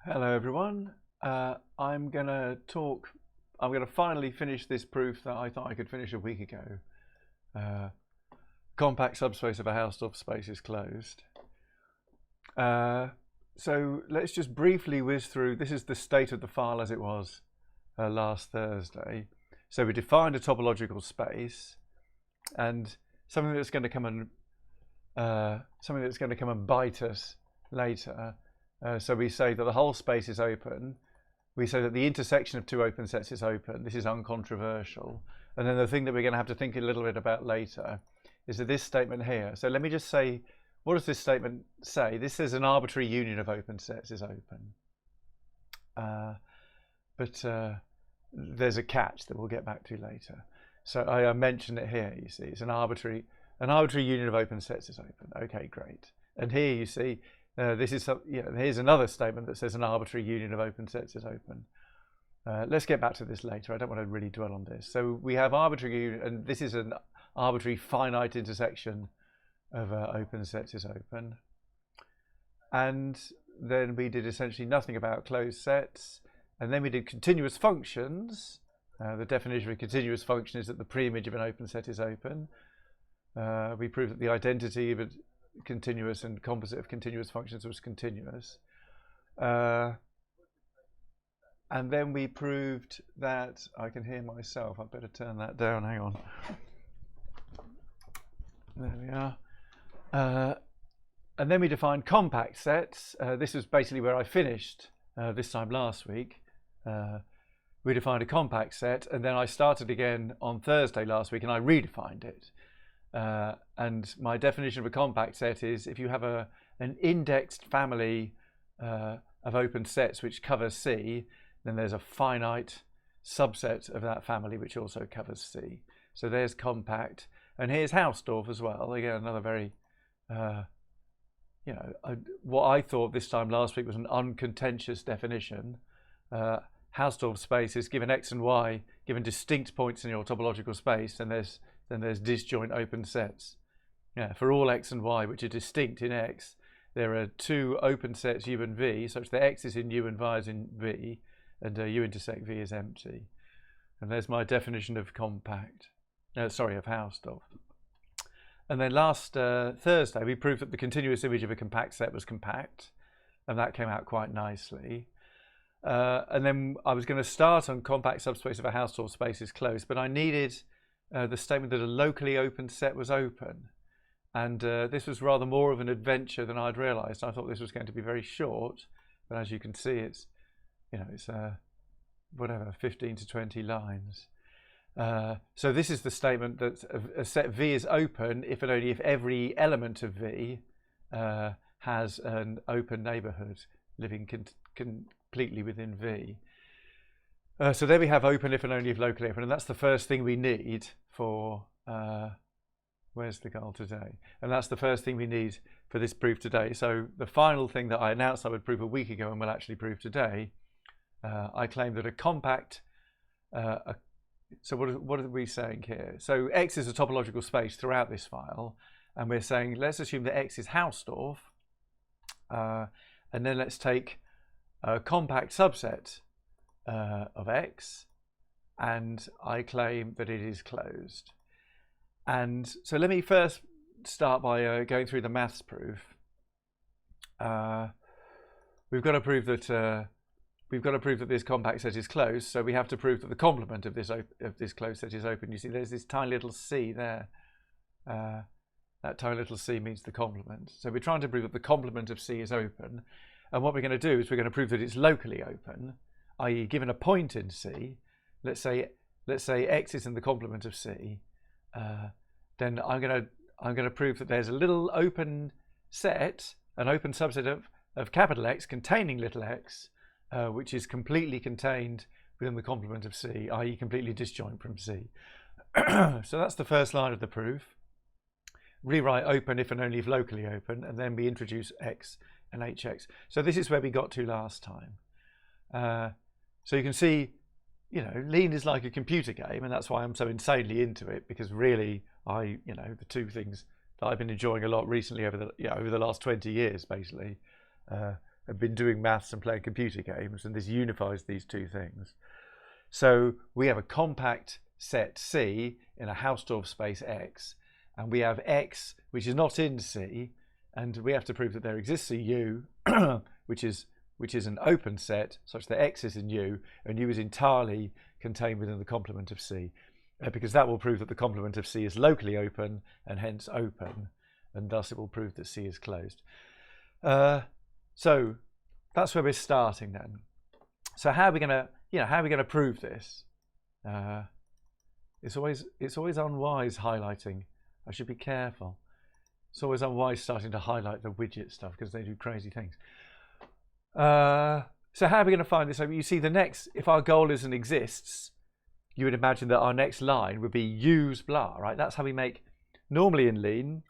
Hello everyone. I'm going to finally finish this proof that I thought I could finish a week ago. Compact subspace of a Hausdorff space is closed. So let's just briefly whiz through. This is the state of the file as it was last Thursday. So we defined a topological space, and something that's going to come and bite us later. So we say that the whole space is open. We say that the intersection of two open sets is open. This is uncontroversial. And then the thing that we're going to have to think a little bit about later is that this statement here. So let me just say, what does this statement say? This says an arbitrary union of open sets is open. But there's a catch that we'll get back to later. So I mentioned it here, you see. It's an arbitrary union of open sets is open. Okay, great. And here you see, here's another statement that says an arbitrary union of open sets is open. Let's get back to this later. I don't want to really dwell on this. So we have arbitrary union, and this is an arbitrary finite intersection of open sets is open. And then we did essentially nothing about closed sets. And then we did continuous functions. The definition of a continuous function is that the preimage of an open set is open. We proved that the identity of a continuous and composite of continuous functions was continuous. And then we proved that, I can hear myself, I better turn that down, hang on. There we are. And then we defined compact sets. This is basically where I finished this time last week. We defined a compact set, and then I started again on Thursday last week and I redefined it. And my definition of a compact set is if you have an indexed family of open sets which covers C, then there's a finite subset of that family which also covers C. So there's compact. And here's Hausdorff as well. Again, another very, what I thought this time last week was an uncontentious definition. Hausdorff space is given X and Y, given distinct points in your topological space, and then there's disjoint open sets. Yeah, for all X and Y which are distinct in X, there are two open sets U and V, such that X is in U and Y is in V, and U intersect V is empty. And there's my definition of compact. Of Hausdorff. And then last Thursday we proved that the continuous image of a compact set was compact, and that came out quite nicely. And then I was going to start on compact subspace of a Hausdorff space is closed, but I needed the statement that a locally open set was open. And this was rather more of an adventure than I'd realized. I thought this was going to be very short, but as you can see, it's 15 to 20 lines. So this is the statement that a set V is open if and only if every element of V has an open neighborhood living completely within V. So there we have open if and only if locally open, and that's the first thing we need for, where's the goal today? And that's the first thing we need for this proof today. So the final thing that I announced I would prove a week ago and will actually prove today, I claim that a compact, so what are we saying here? So X is a topological space throughout this file, and we're saying let's assume that X is Hausdorff, and then let's take a compact subset of X, and I claim that it is closed. And so let me first start by going through the maths proof. We've got to prove that this compact set is closed, so we have to prove that the complement of this closed set is open. You see there's this tiny little c there. That tiny little c means the complement. So we're trying to prove that the complement of C is open. And what we're going to do is we're going to prove that it's locally open, i.e. given a point in C, let's say X is in the complement of C, then I'm going to prove that there's a little open set, an open subset of capital X containing little x, which is completely contained within the complement of C, i.e. completely disjoint from C. So that's the first line of the proof. Rewrite open if and only if locally open, and then we introduce X and HX. So this is where we got to last time. So you can see, Lean is like a computer game, and that's why I'm so insanely into it, because really, the two things that I've been enjoying a lot recently over the last 20 years, basically, have been doing maths and playing computer games, and this unifies these two things. So we have a compact set C in a Hausdorff space X, and we have X which is not in C, and we have to prove that there exists a U which is an open set such that X is in U, and U is entirely contained within the complement of C, because that will prove that the complement of C is locally open and hence open, and thus it will prove that C is closed. So that's where we're starting then. So how are we going to prove this? It's always unwise highlighting. I should be careful. It's always unwise starting to highlight the widget stuff because they do crazy things. So how are we going to find this? You see, if our goal isn't exists, you would imagine that our next line would be use blah, right? That's how we make, normally in lean,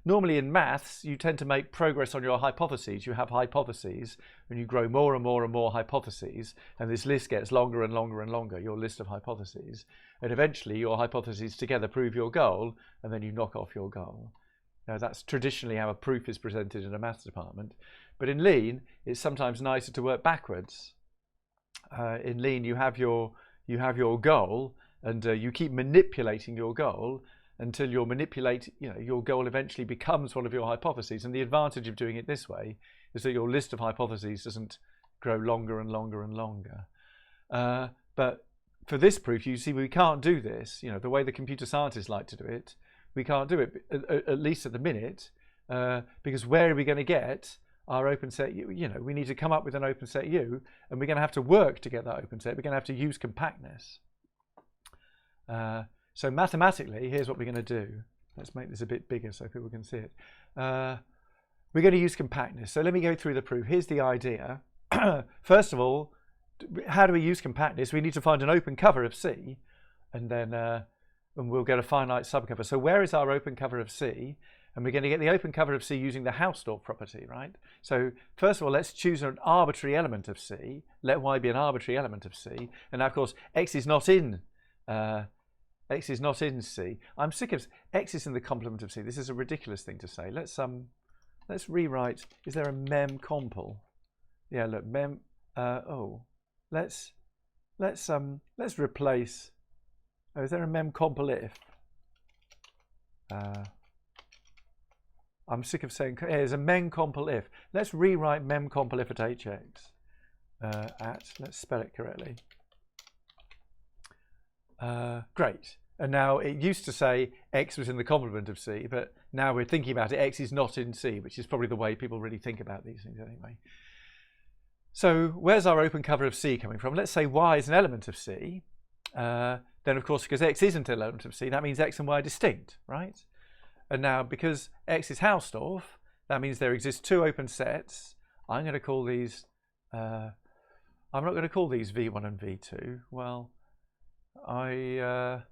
normally in maths, you tend to make progress on your hypotheses. You have hypotheses, and you grow more and more and more hypotheses, and this list gets longer and longer and longer, your list of hypotheses. And eventually, your hypotheses together prove your goal, and then you knock off your goal. Now, that's traditionally how a proof is presented in a maths department. But in lean, it's sometimes nicer to work backwards. In lean, you have your goal, and you keep manipulating your goal until your goal eventually becomes one of your hypotheses. And the advantage of doing it this way is that your list of hypotheses doesn't grow longer and longer and longer. But for this proof, you see, we can't do this. The way the computer scientists like to do it, we can't do it, at least at the minute, because where are we going to get our open set U? We need to come up with an open set U, and we're going to have to work to get that open set. We're going to have to use compactness. So mathematically, here's what we're going to do. Let's make this a bit bigger so people can see it. We're going to use compactness. So let me go through the proof. Here's the idea. First of all, how do we use compactness? We need to find an open cover of C, and then and we'll get a finite subcover. So where is our open cover of C? And we're going to get the open cover of C using the Hausdorff property, right? So first of all, let's choose an arbitrary element of C. Let Y be an arbitrary element of C. And now, of course, X is not in C. I'm sick of X is in the complement of C. This is a ridiculous thing to say. Let's rewrite. Is there a mem compl? Yeah, look, mem. Let's replace. Oh, is there a mem compl if? I'm sick of saying. Yeah, there's a mem compl if. Let's rewrite mem compl if at hx. Let's spell it correctly. Great. And now it used to say X was in the complement of C, but now we're thinking about it, X is not in C, which is probably the way people really think about these things anyway. So where's our open cover of C coming from? Let's say Y is an element of C. Then, of course, because X isn't an element of C, that means X and Y are distinct, right? And now, because X is Hausdorff, that means there exist two open sets. I'm going to call these, I'm not going to call these V1 and V2. Well, I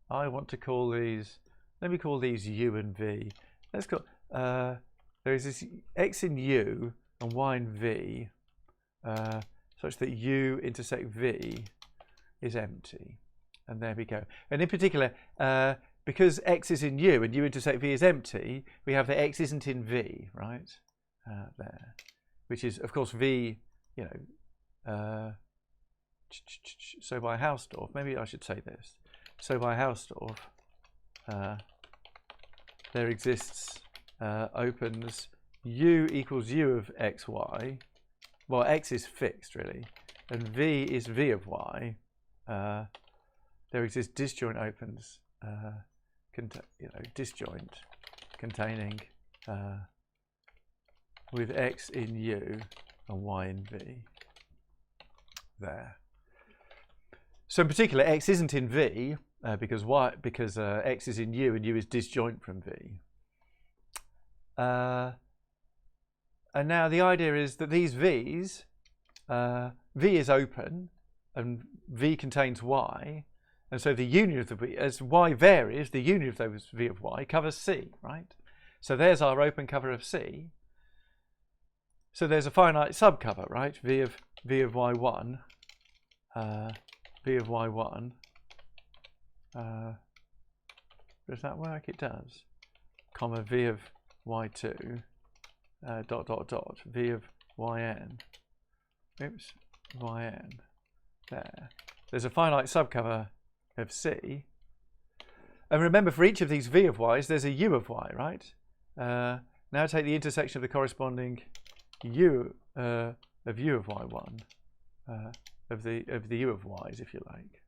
want to call these, let me call these U and V. Let's call, there is this X in U and Y in V, such that U intersect V is empty. And there we go. And in particular, because X is in U and U intersect V is empty, we have that X isn't in V, right? There, which is, of course, V, so by Hausdorff, maybe I should say this. So by Hausdorff, there exists opens U equals U of X, Y. Well, X is fixed, really. And V is V of Y. There exists disjoint opens, disjoint containing with X in U and Y in V. There. So in particular, X isn't in V because X is in U and U is disjoint from V. And now the idea is that these V's, V is open and V contains Y. And so the union of the V, as Y varies, the union of those V of Y covers C, right? So there's our open cover of C. So there's a finite subcover, right? V of Y1, V of Y1. Does that work? It does. Comma V of Y2, dot v of yn, oops, yn, there. There's a finite subcover of C. And remember, for each of these v of y's, there's a u of y, right? Now take the intersection of the corresponding u of u of y1, of the u of y's, if you like.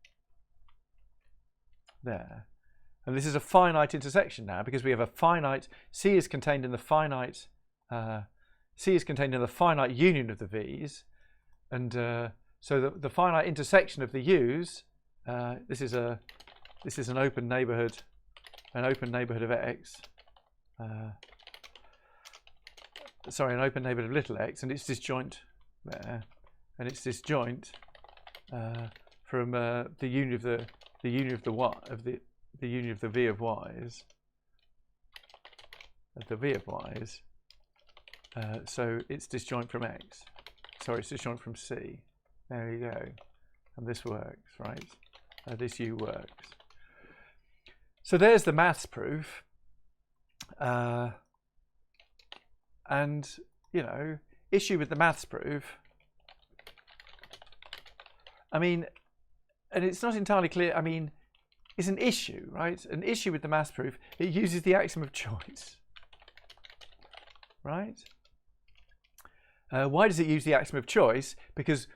There. And this is a finite intersection now, because we have a finite, C is contained in the finite union of the v's, and so the finite intersection of the u's, this is an open neighborhood of x, sorry, an open neighborhood of little x, and it's disjoint there, and it's disjoint from the union of the union of the y of the union of the v of y's, so it's disjoint from x. Sorry, it's disjoint from C. There you go, and this works, right? This u works. So there's the maths proof, and you know, issue with the maths proof. I mean, and it's not entirely clear. I mean, it's an issue, right? An issue with the maths proof. It uses the axiom of choice, right? Why does it use the axiom of choice? Because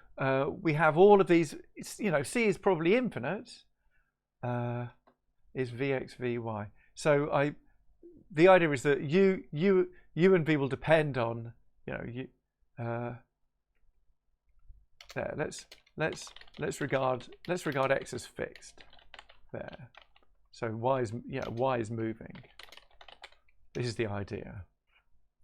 we have all of these. You know, C is probably infinite. Is Vx Vy. So the idea is that u and v will depend on, you know, there. Let's regard x as fixed there. So y is moving. This is the idea,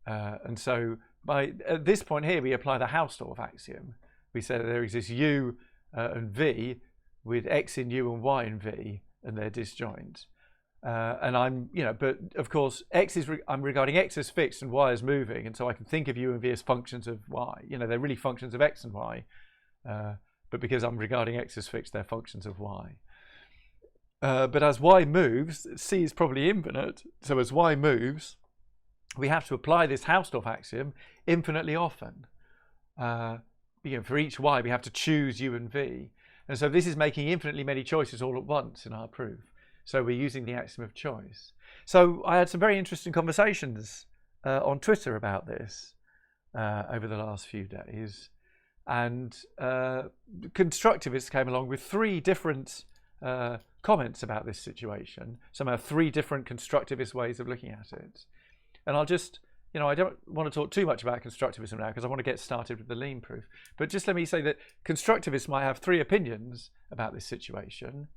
and so at this point here we apply the Hausdorff axiom. We say that there exists u and v with x in u and y in v, and they're disjoint. And I'm, you know, but of course I'm regarding x as fixed and y as moving, and so I can think of u and v as functions of y. You know, they're really functions of x and y, but because I'm regarding x as fixed, they're functions of y. But as y moves, C is probably infinite, so as y moves, we have to apply this Hausdorff axiom infinitely often. You know, for each y, we have to choose u and v, and so this is making infinitely many choices all at once in our proof. So we're using the axiom of choice. So I had some very interesting conversations on Twitter about this over the last few days, and constructivists came along with 3 different comments about this situation. Somehow 3 different constructivist ways of looking at it. And I'll just, you know, I don't want to talk too much about constructivism now because I want to get started with the lean proof. But just let me say that constructivists might have 3 opinions about this situation.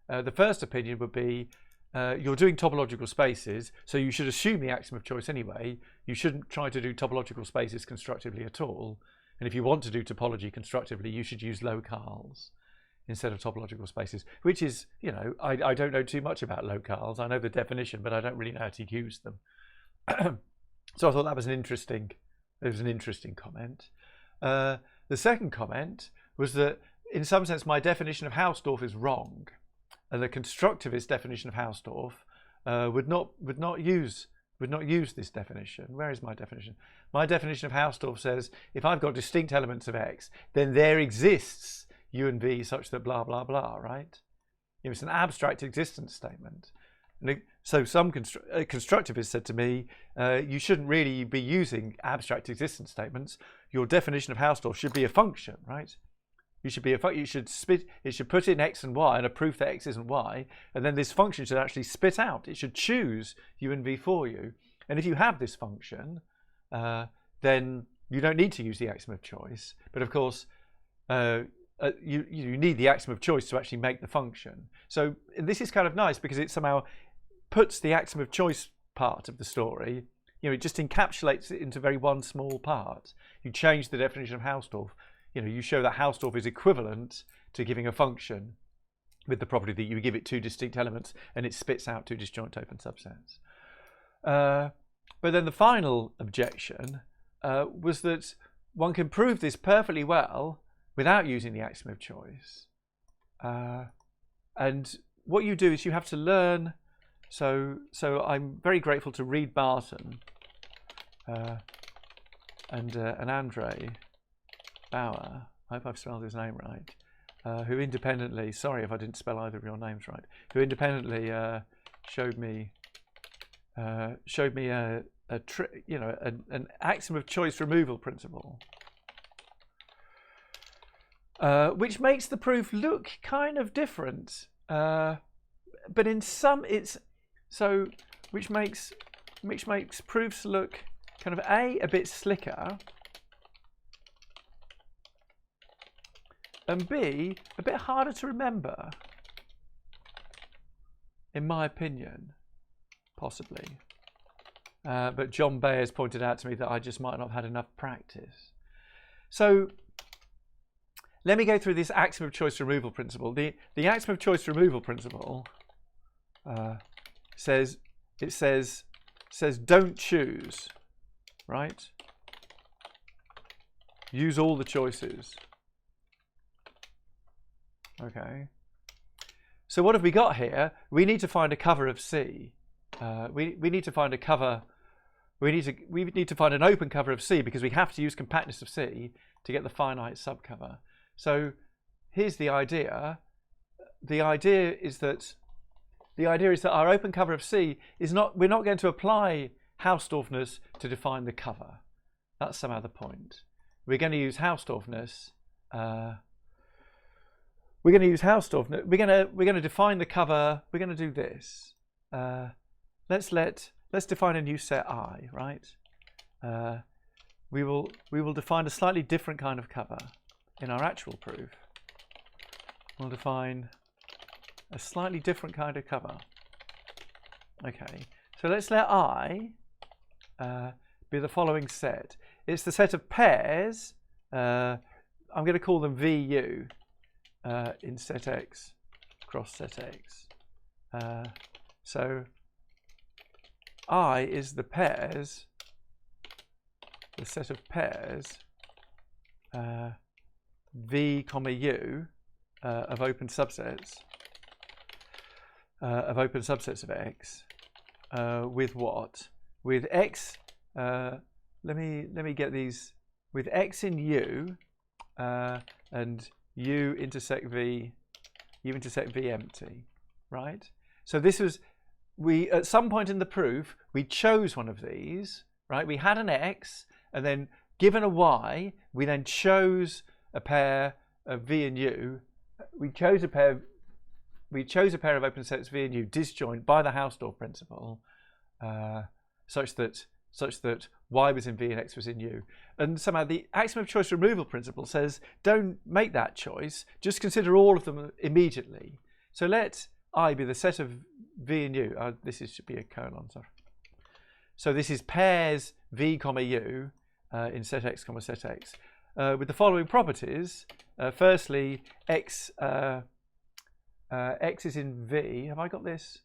The first opinion would be you're doing topological spaces, so you should assume the axiom of choice anyway. You shouldn't try to do topological spaces constructively at all. And if you want to do topology constructively, you should use locales instead of topological spaces, which is, you know, I don't know too much about locales. I know the definition, but I don't really know how to use them. So I thought that was an interesting comment. The second comment was that, in some sense, my definition of Hausdorff is wrong, and the constructivist definition of Hausdorff would not use this definition. Where is my definition? My definition of Hausdorff says if I've got distinct elements of x, then there exists u and v such that blah blah blah, right? It's an abstract existence statement. And so some constructivists said to me, you shouldn't really be using abstract existence statements. Your definition of Hausdorff should be a function, right? It should put in x and y and a proof that x isn't y, and then this function should actually spit out. It should choose u and v for you. And if you have this function, then you don't need to use the axiom of choice. But of course, you need the axiom of choice to actually make the function. So this is kind of nice because it somehow puts the axiom of choice part of the story, you know, it just encapsulates it into very one small part. You change the definition of Hausdorff. You know, you show that Hausdorff is equivalent to giving a function with the property that you give it 2 distinct elements and it spits out 2 disjoint open subsets. But then the final objection was that one can prove this perfectly well without using the axiom of choice. And what you do is you have to learn. So I'm very grateful to Reed Barton, and Andre Bauer, I hope I've spelled his name right, who independently, sorry if I didn't spell either of your names right, who independently showed me an axiom of choice removal principle, which makes the proof look kind of different, but in some it's so which makes proofs look kind of a bit slicker, and B a bit harder to remember, in my opinion, possibly. But John Bay has pointed out to me that I just might not have had enough practice. So let me go through this axiom of choice removal principle. The axiom of choice removal principle says don't choose, right? Use all the choices. Okay. So what have we got here? We need to find a cover of C. We need to find a cover. We need to find an open cover of C because we have to use compactness of C to get the finite subcover. So here's the idea. The idea is that our open cover of C is not. We're not going to apply Hausdorffness to define the cover. That's somehow the point. We're going to use Hausdorffness. We're going to use Hausdorffness. We're going to define the cover. We're going to do this. Let's define a new set I, right? We will define a slightly different kind of cover in our actual proof. We'll define a slightly different kind of cover. Okay, so let's let I be the following set. It's the set of pairs. I'm going to call them VU in set X cross set X. So I is the pairs, the set of pairs V comma U of open subsets of X with what? With X. Let me get these with X in U and U intersect V, U intersect V empty, right? So this was. We at some point in the proof we chose one of these, right? We had an X, and then given a Y, we then chose a pair of V and U. We chose a pair of open sets V and U disjoint by the Hausdorff principle, such that Y was in V and X was in U. And somehow the axiom of choice removal principle says don't make that choice. Just consider all of them immediately. So let I be the set of V and U. Should be a colon, sorry. So this is pairs V comma U in set X comma set X with the following properties. Firstly, X is in V. Have I got this?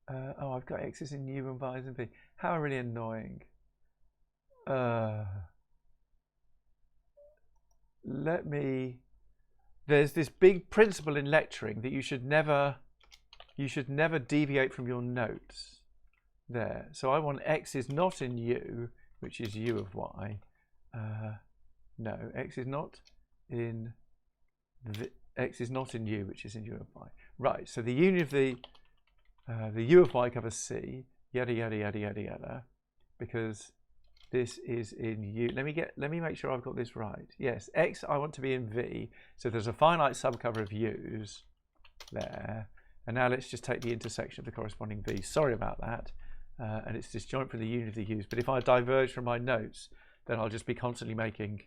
Oh, I've got X is in U and Y is in V. How really annoying. There's this big principle in lecturing that you should never deviate from your notes there. So I want X is not in U, which is U of Y. No, X is not in X is not in U, which is in U of Y. Right. So the union of the U of Y covers C. Yada yada yada yada yada, because this is in U. Let me make sure I've got this right. Yes, X I want to be in V. So there's a finite subcover of U's there. And now let's just take the intersection of the corresponding V. Sorry about that. And it's disjoint from the union of the U's. But if I diverge from my notes, then I'll just be constantly making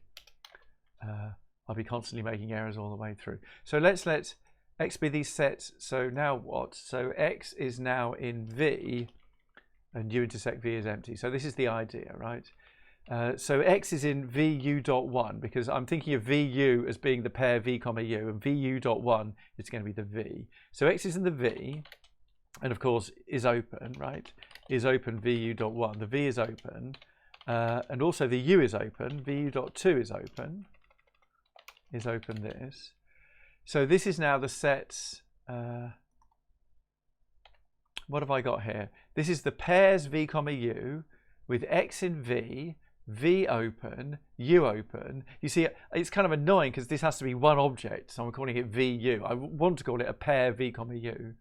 errors all the way through. So let's let X be these sets. So now what? So X is now in V and U intersect V is empty. So this is the idea, right? So X is in VU dot 1 because I'm thinking of VU as being the pair V comma U, and VU dot 1 is going to be the V. So X is in the V, and of course is open, right? Is open VU dot 1. The V is open, and also the U is open. VU dot 2 is open. Is open this. So this is now the sets. What have I got here? This is the pairs V comma U, with x in v, v open, u open. You see, it's kind of annoying because this has to be one object, so I'm calling it vu. I want to call it a pair v comma u,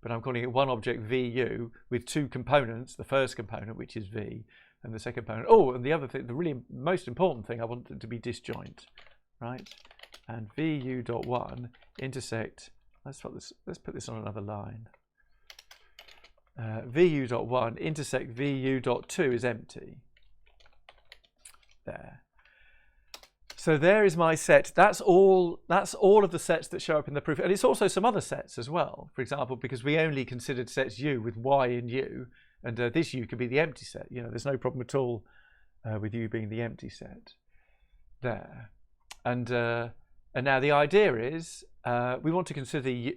but I'm calling it one object vu with two components, the first component, which is v, and the second component. Oh, and the other thing, the really most important thing, I want it to be disjoint, right? And vu.1 intersect, let's put this on another line. vu.1 intersect vu.2 is empty. There. So there is my set. That's all of the sets that show up in the proof, and it's also some other sets as well. For example, because we only considered sets U with Y in U, and this U could be the empty set. You know, there's no problem at all with U being the empty set. There, and now the idea is we want to consider the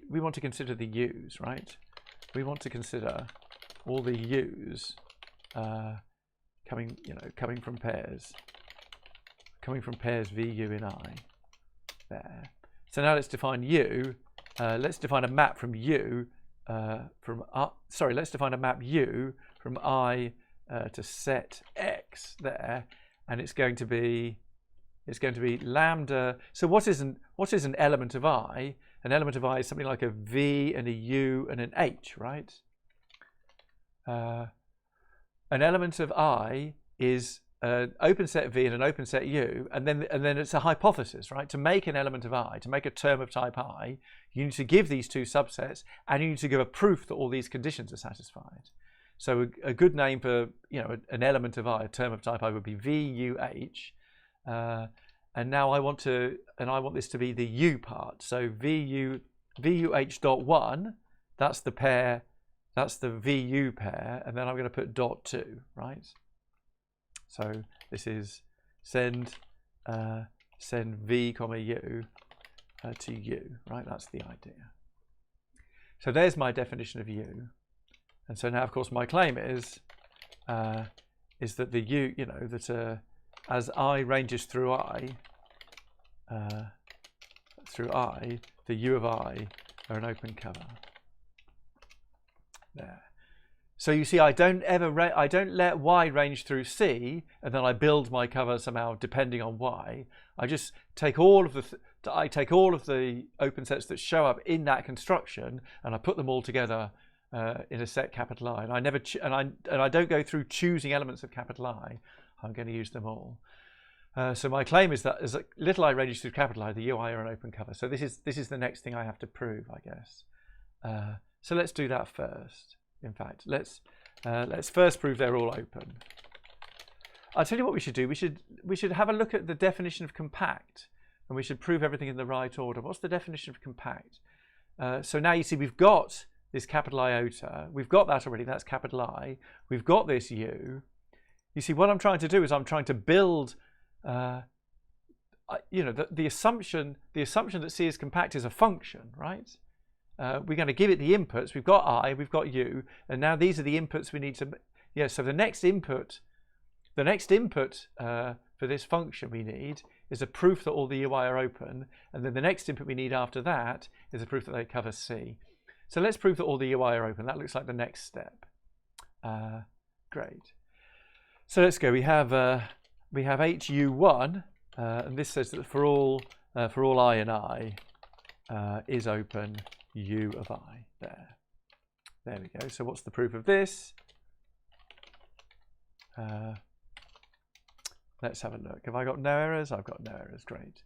U's, right? We want to consider all the U's coming from pairs. Coming from pairs VU in I, there. So now let's define U. Let's define a map from U let's define a map U from I to set X there, and it's going to be lambda. So what is an element of I? An element of I is something like a V and a U and an H, right? An element of I is an open set V and an open set U, and then it's a hypothesis, right? To make an element of I, to make a term of type I, you need to give these two subsets, and you need to give a proof that all these conditions are satisfied. So a good name for an element of I, a term of type I, would be VUH, and now I want this to be the U part. So VUH.1, that's the pair, that's the VU pair, and then I'm going to put dot 2, right? So this is send v comma u to u, right? That's the idea. So there's my definition of u, and so now, of course, my claim is that the u, as I ranges through I, the u of I are an open cover. There. So you see, I don't let Y range through C, and then I build my cover somehow depending on Y. I just take all of the open sets that show up in that construction, and I put them all together in a set capital I. And I don't go through choosing elements of capital I. I'm going to use them all. So my claim is that as little I ranges through capital I, the UI are an open cover. So this is the next thing I have to prove, I guess. So let's do that first. In fact, let's first prove they're all open. I'll tell you what we should do. We should have a look at the definition of compact, and we should prove everything in the right order. What's the definition of compact? So now you see we've got this capital iota. We've got that already. That's capital I. We've got this U. You see, what I'm trying to do is I'm trying to build. The assumption that C is compact is a function, right? We're going to give it the inputs. We've got I, we've got U, and now these are the inputs we need to. Yeah. So the next input for this function we need is a proof that all the UI are open, and then the next input we need after that is a proof that they cover C. So let's prove that all the UI are open. That looks like the next step. Great. So let's go. We have HU1, and this says that for all I and I is open U of I. There we go. So what's the proof of this? Let's have a look. Have I got no errors? I've got no errors. Great.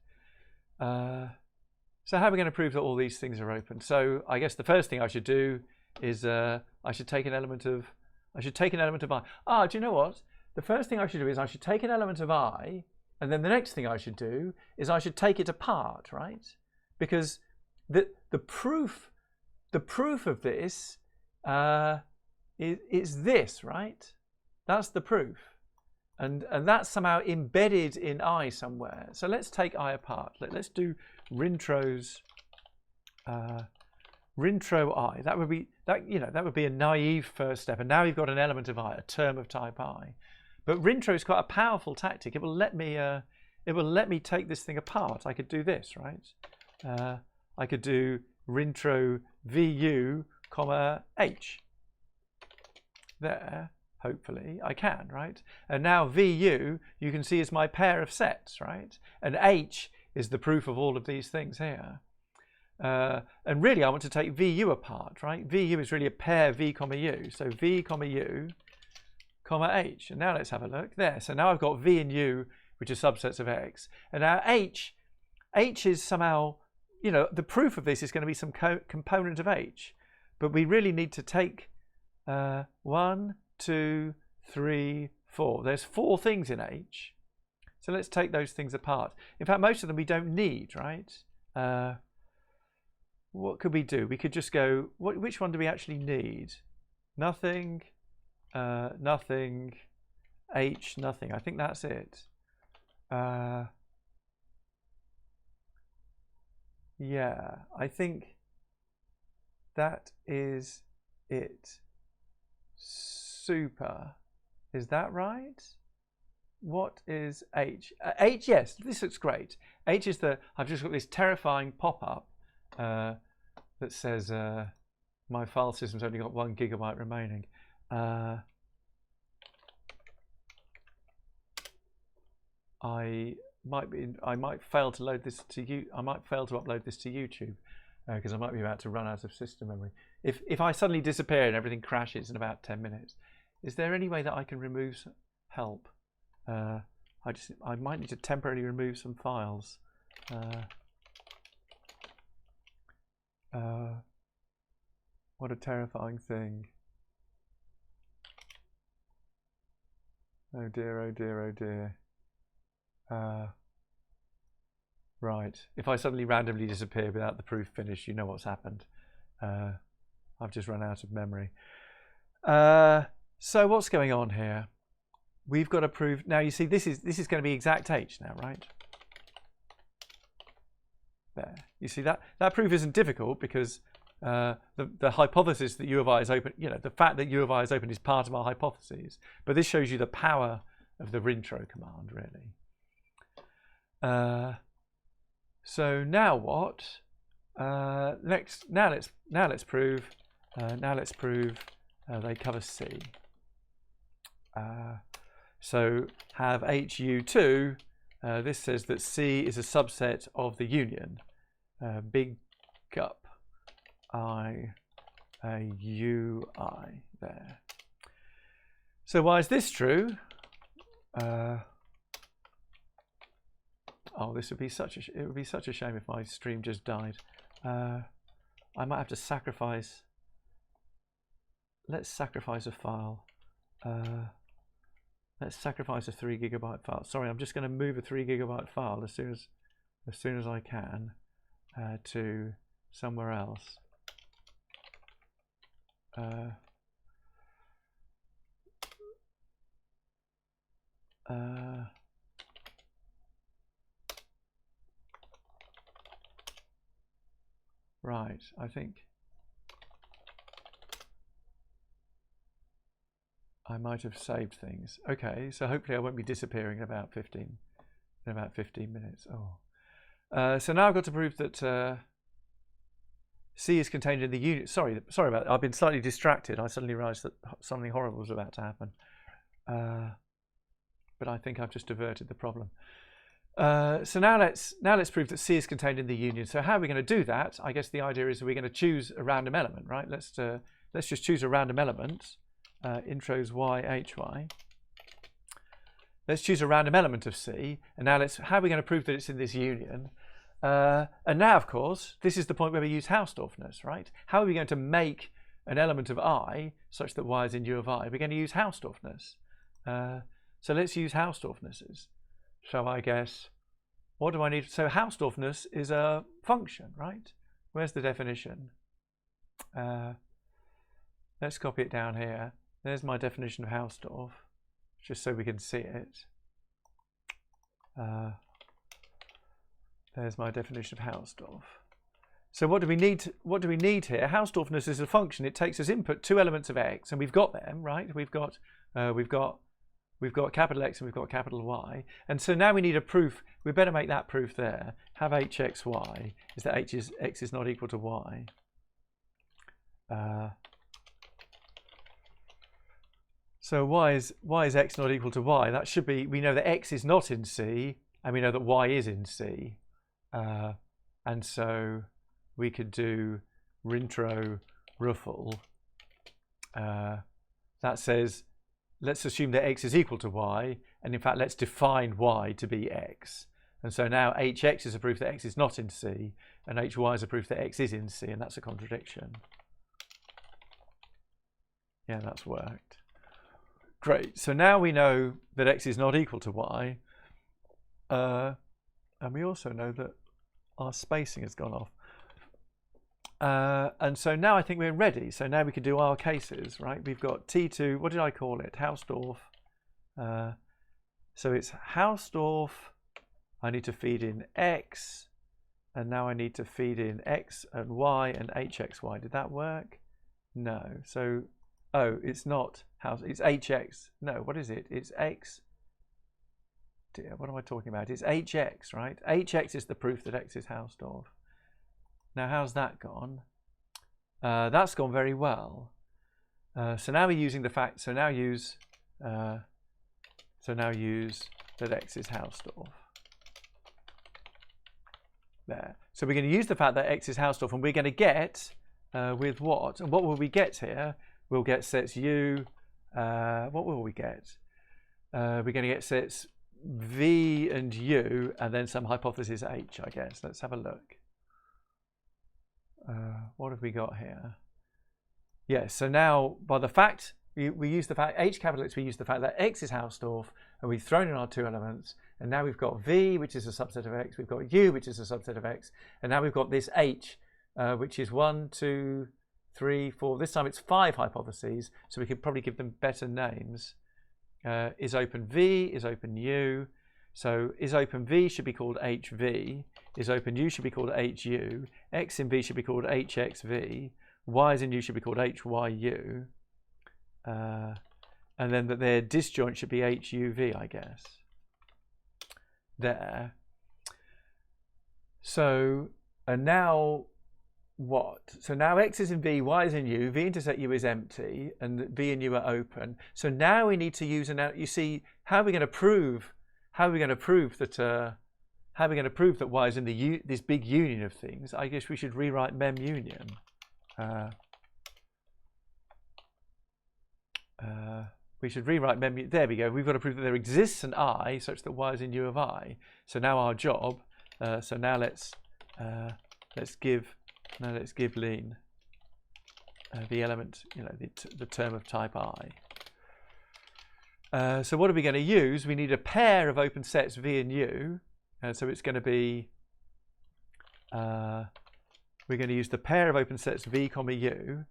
So how are we going to prove that all these things are open? So I guess the first thing I should do is I should take an element of I. Do you know what? The first thing I should do is I should take an element of I, and then the next thing I should do is I should take it apart, right? Because the proof of this is this, right? That's the proof, and that's somehow embedded in I somewhere. So let's take I apart. Let's do rintros I. That would be a naive first step. And now you've got an element of I, a term of type I. But rintro is quite a powerful tactic. It will let me take this thing apart. I could do this, right? I could do rintro VU, H. There. hopefully. I can, right? And now VU, you can see, is my pair of sets, right? And H is the proof of all of these things here. And really, I want to take VU apart, right? VU is really a pair V comma U. So V comma U comma H. And now let's have a look there. So now I've got V and U, which are subsets of X. And now H is somehow, you know, the proof of this is going to be some component of H. But we really need to take 1, 2, 3, 4. There's 4 things in H. So let's take those things apart. In fact, most of them we don't need, right? What could we do? We could just go, which one do we actually need? Nothing, nothing, H, nothing. I think that's it. Yeah, I think that is it. Super. Is that right? What is H? H, yes, this looks great. H is I've just got this terrifying pop-up that says my file system's only got 1 GB remaining. I might fail to load this to you. I might fail to upload this to YouTube because I might be about to run out of system memory. If I suddenly disappear and everything crashes in about 10 minutes, is there any way that I can remove help? I might need to temporarily remove some files. What a terrifying thing. Oh dear, oh dear, oh dear. Right, if I suddenly randomly disappear without the proof finished, you know what's happened. I've just run out of memory. So what's going on here? We've got to prove, now you see this is going to be exact H now, right? There, you see that proof isn't difficult because the hypothesis that U of I is open, you know, the fact that U of I is open is part of our hypotheses, but this shows you the power of the rintro command, really. So now what? Now let's prove they cover C. So have HU2. This says that C is a subset of the union. Big up I UI there. So why is this true? Oh, this would be it would be such a shame if my stream just died. I might have to sacrifice. Let's sacrifice a file. Let's sacrifice a 3 GB file. Sorry, I'm just going to move a 3 GB file as soon as I can to somewhere else. Right, I think I might have saved things. Okay, so hopefully I won't be disappearing in about 15 minutes. Oh, so now I've got to prove that C is contained in the unit. Sorry about that. I've been slightly distracted. I suddenly realized that something horrible was about to happen. But I think I've just diverted the problem. So now let's prove that C is contained in the union. So how are we going to do that? I guess the idea is we're going to choose a random element, right? Let's just choose a random element. Intros Y HY. Let's choose a random element of C, and now how are we going to prove that it's in this union? And now, of course, this is the point where we use Hausdorffness, right? How are we going to make an element of I such that Y is in U of I? We're going to use Hausdorffness. So let's use Hausdorffnesses. So I guess, what do I need? So Hausdorffness is a function, right? Where's the definition? Let's copy it down here. There's my definition of Hausdorff, just so we can see it. There's my definition of Hausdorff. So what do we need? What do we need here? Hausdorffness is a function. It takes as input 2 elements of X, and we've got them, right? We've got capital X and we've got capital Y, and so now we need a proof. We better make that proof there. Have HXY is that X is not equal to Y. So why is x not equal to y? That should be, we know that x is not in C, and we know that y is in C. And so we could do Rintro Ruffle. That says, let's assume that x is equal to y, and in fact, let's define y to be x. And so now hx is a proof that x is not in C, and hy is a proof that x is in C, and that's a contradiction. Yeah, that's worked. Great. So now we know that x is not equal to y, and we also know that our spacing has gone off. And so now I think we're ready. So now we can do our cases, right? We've got T2, what did I call it? Hausdorff. So it's Hausdorff. I need to feed in x, and now I need to feed in x and y and hxy. Did that work? No. So, oh, it's not it's hx. No, what is it? It's x. Dear, what am I talking about? It's hx, right? Hx is the proof that x is Hausdorff. Now, how's that gone? That's gone very well. So now we're using the fact. So now use that x is Hausdorff. There. So we're going to use the fact that x is Hausdorff, and we're going to get with what? And what will we get here? We'll get sets U. What will we get? We're going to get sets V and U, and then some hypothesis H, I guess. Let's have a look. What have we got here? Yes, so now by the fact, we use the fact, H capital X, we use the fact that x is Hausdorff, and we've thrown in our two elements, and now we've got V, which is a subset of x, we've got U, which is a subset of x, and now we've got this H, which is 1, 2, 3, 4, this time it's 5 hypotheses, so we could probably give them better names. Is open V, is open U, so is open V should be called HV, is open U should be called HU, X in V should be called HXV, Y's in U should be called HYU, and then that their disjoint should be HUV, I guess. There. So, and now what? So now X is in V, Y is in U, V intersect U is empty, and V and U are open. So now we need to use you see, how are we going to prove? How are we going to prove that? How are we going to prove that Y is in the this big union of things? I guess we should rewrite mem union. We should rewrite mem. There we go. We've got to prove that there exists an I such that Y is in U of I. So now our job. So now let's give Lean the element, the term of type I. So what are we going to use? We need a pair of open sets V and U. So it's going to be, we're going to use the pair of open sets V, U.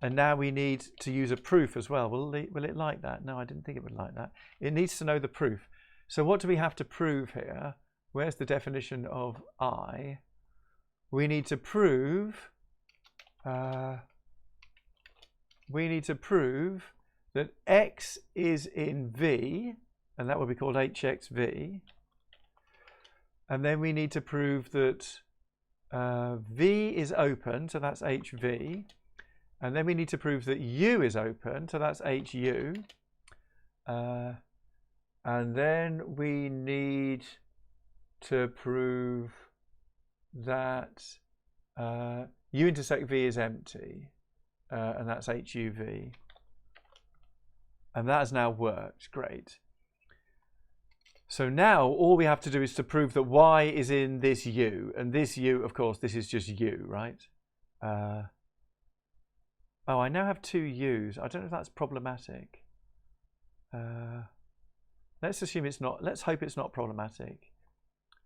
And now we need to use a proof as well. Will it like that? No, I didn't think it would like that. It needs to know the proof. So what do we have to prove here? Where's the definition of I? We need to prove that X is in V, and that will be called HXV. And then we need to prove that V is open, so that's HV. And then we need to prove that U is open, so that's HU. And then we need to prove that U intersect V is empty, and that's HUV. And that has now worked. Great. So now all we have to do is to prove that Y is in this U, and this U, of course, this is just U, right? Oh, I now have two U's. I don't know if that's problematic. Let's assume it's not. Let's hope it's not problematic.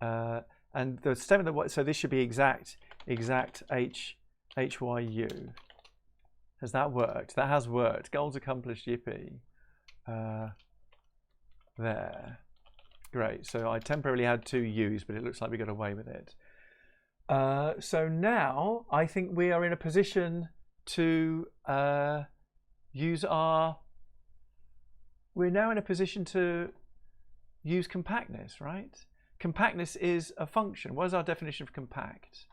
And the statement that so this should be exact HYU. Has that worked? That has worked. Goals accomplished. Yippee. There. Great. So I temporarily had two U's, but it looks like we got away with it. So now I think we are in a position to use our. We're now in a position to use compactness, right? Compactness is a function. What is our definition of compact?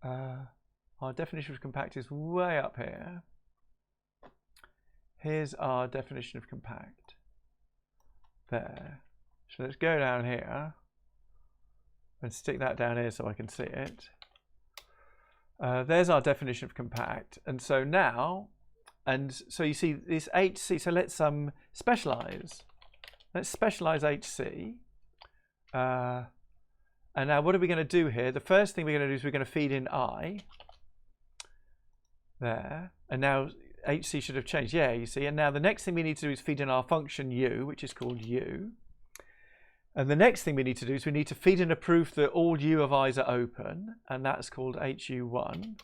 Our definition of compact is way up here. here's our definition of compact. There. So let's go down here and stick that down here so I can see it. There's our definition of compact. And so now, and so you see this HC, so let's specialize. Let's specialize HC. And now what are we going to do here? The first thing we're going to do is we're going to feed in I. There. And now HC should have changed. Yeah, you see. And now the next thing we need to do is feed in our function U, which is called U. And the next thing we need to do is we need to feed in a proof that all U of I's are open. And that's called HU1.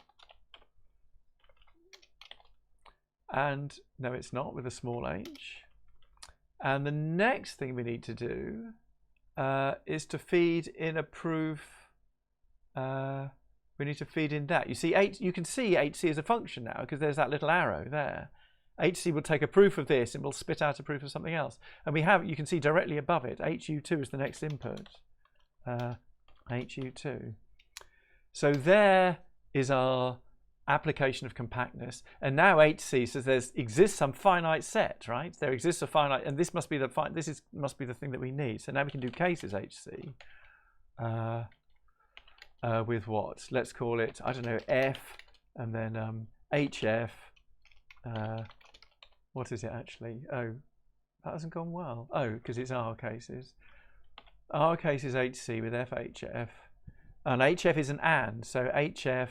And no, it's not, with a small h. And the next thing we need to do is to feed in a proof. We need to feed in that. You see, you can see HC as a function now because there's that little arrow there. HC will take a proof of this and will spit out a proof of something else. And we have, you can see directly above it, HU2 is the next input. HU2. So there is our application of compactness. And now HC says there exists some finite set, right? There exists a finite, and this must be the must be the thing that we need. So now we can do cases HC with what? Let's call it, I don't know, F, and then HF. What is it actually? Oh, that hasn't gone well. Oh, because it's R cases. R cases HC with FHF. And HF is an and, so HF,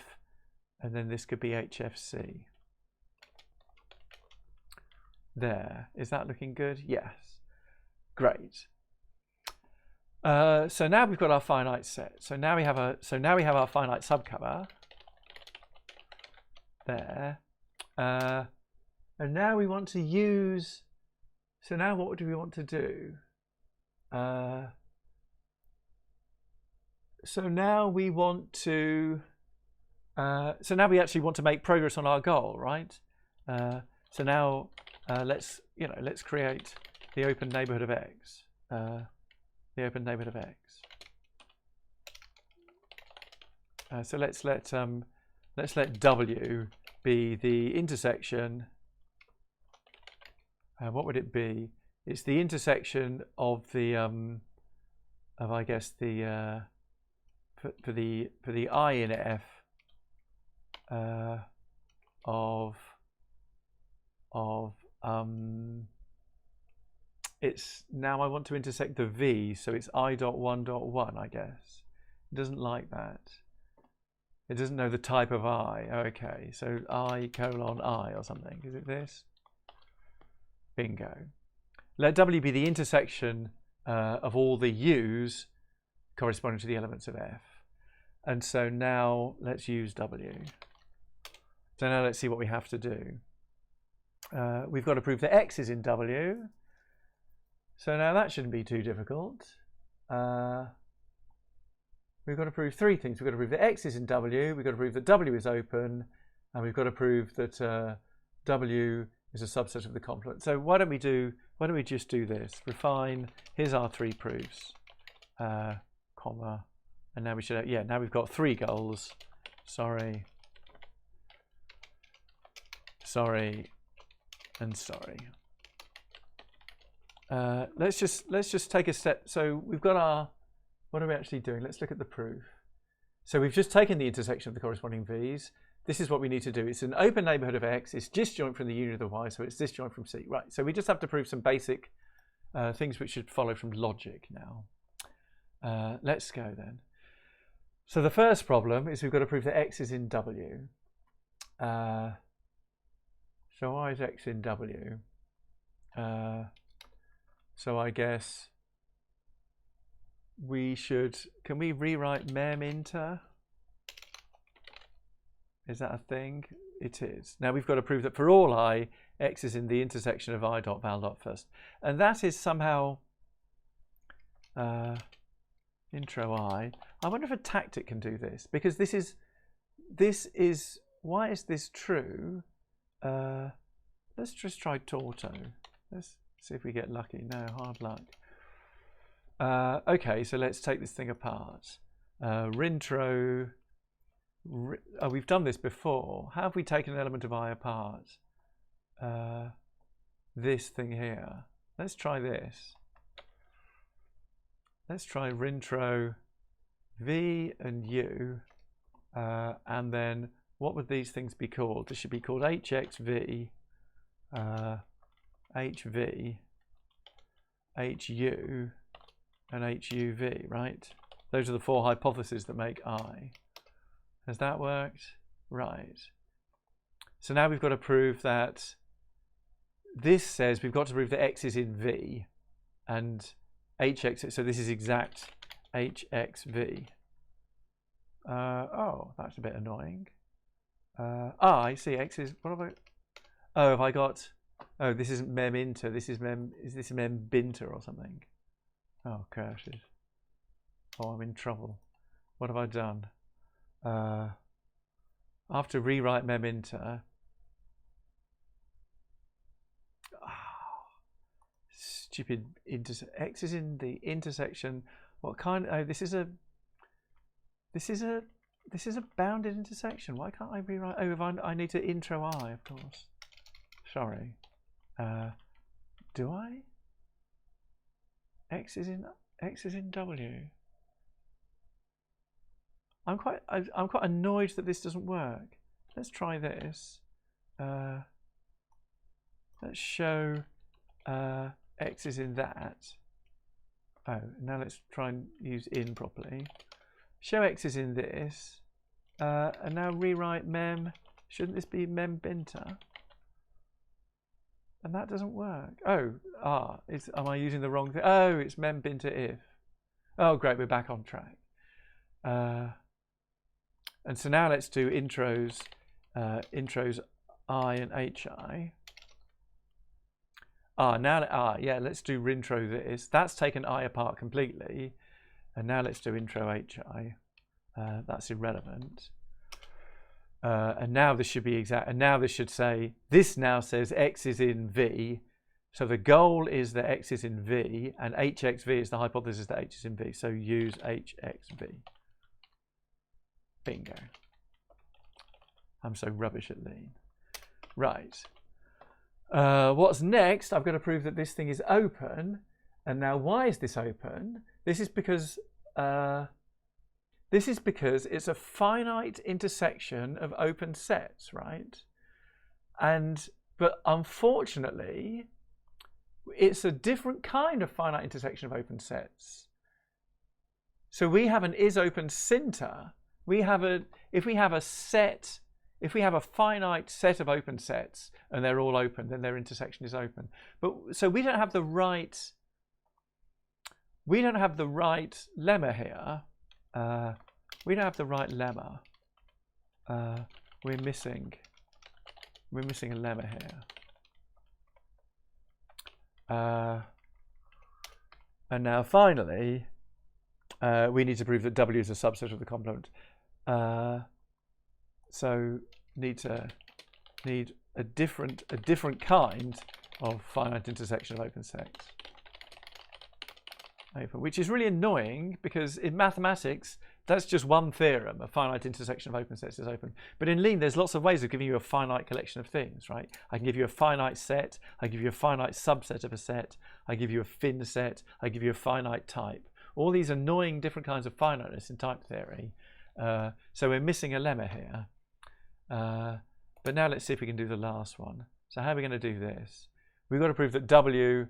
and then this could be HFC. There. Is that looking good? Yes. Great. So now we've got our finite set. So now we have our finite subcover. There. And now we want to use. So now what do we want to do? So now we want to. So now we actually want to make progress on our goal, right? So now let's create the open neighborhood of X. The open neighborhood of X. So let's let W be the intersection. What would it be? It's the intersection of the I guess the for the I in F. It's now I want to intersect the V, so it's I.1.1, I guess. It doesn't like that. It doesn't know the type of I. Okay, so I:I or something. Is it this? Bingo. Let W be the intersection of all the U's corresponding to the elements of F. And so now let's use W. So now let's see what we have to do. We've got to prove that X is in W. So now that shouldn't be too difficult. We've got to prove three things. We've got to prove that X is in W, we've got to prove that W is open, and we've got to prove that W is a subset of the complement. So why don't we just do this? Refine, here's our three proofs, comma, and now we should have, yeah, now we've got three goals. Sorry, and sorry. Let's just take a step. So we've got our, what are we actually doing? Let's look at the proof. So we've just taken the intersection of the corresponding V's. This is what we need to do. It's an open neighborhood of X. It's disjoint from the union of the Y, so it's disjoint from C. Right, so we just have to prove some basic things which should follow from logic now. Let's go then. So the first problem is we've got to prove that X is in W. So why is X in W? So I guess we should, can we rewrite mem inter? Is that a thing? It is. Now we've got to prove that for all I, X is in the intersection of I dot val dot first. And that is somehow intro I. I wonder if a tactic can do this, because this is, why is this true? Let's just try Torto. Let's see if we get lucky. No, hard luck. Okay, so let's take this thing apart. Rintro. Oh, we've done this before. How have we taken an element of I apart? this thing here. Let's try this. Let's try rintro v and u, and then what would these things be called? This should be called hxv, hv, hu, and huv, right? Those are the four hypotheses that make I. Has that worked? Right. So now we've got to prove that this says we've got to prove that x is in v, and hx, so this is exact hxv. Oh, that's a bit annoying. I see, x is, what have I, oh, have I got, oh, this isn't mem inter, this is mem, is this mem binter or something? Oh, curses. Oh, I'm in trouble. What have I done? I have to rewrite mem inter. Stupid x is in the intersection. What kind? Oh, this is a bounded intersection. Why can't I rewrite? Oh, if I need to intro I, of course. Sorry. Do I? X is in W. I'm quite annoyed that this doesn't work. Let's try this. Let's show x is in that. Oh, now let's try and use in properly. Show x is in this, and now rewrite mem. Shouldn't this be mem binter? And that doesn't work. Oh, am I using the wrong thing? Oh, it's mem binter if. Oh, great, we're back on track. And so now let's do intros I and hi. Yeah, let's do rintro this. That's taken I apart completely. And now let's do intro hi. That's irrelevant. And now this should be exact. And now this should say, this now says x is in v. So the goal is that x is in v, and hxv is the hypothesis that h is in v. So use hxv. Bingo. I'm so rubbish at lean. Right. What's next? I've got to prove that this thing is open. And now why is this open? This is because it's a finite intersection of open sets, right? But unfortunately, it's a different kind of finite intersection of open sets. So we have an is open sinter. If we have a finite set of open sets and they're all open, then their intersection is open. But so we don't have the right lemma here. We don't have the right lemma. We're missing a lemma here. And now finally, we need to prove that W is a subset of the complement. So need a different kind of finite intersection of open sets. Which is really annoying because in mathematics, that's just one theorem. A finite intersection of open sets is open. But in Lean, there's lots of ways of giving you a finite collection of things, right? I can give you a finite set. I give you a finite subset of a set. I give you a fin set. I give you a finite type. All these annoying different kinds of finiteness in type theory. So we're missing a lemma here. But now let's see if we can do the last one. So how are we going to do this? We've got to prove that W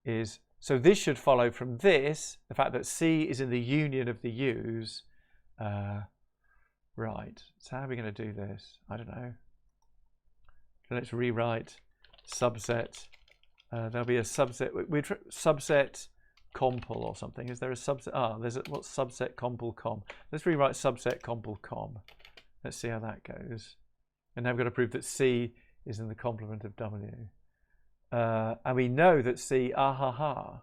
is... So this should follow from this, the fact that C is in the union of the U's. Right, so how are we going to do this? I don't know. So let's rewrite subset. There'll be a subset, subset compl or something. Is there a subset? What's subset compl com? Let's rewrite subset compl com. Let's see how that goes. And now we've got to prove that C is in the complement of W. And we know that C, and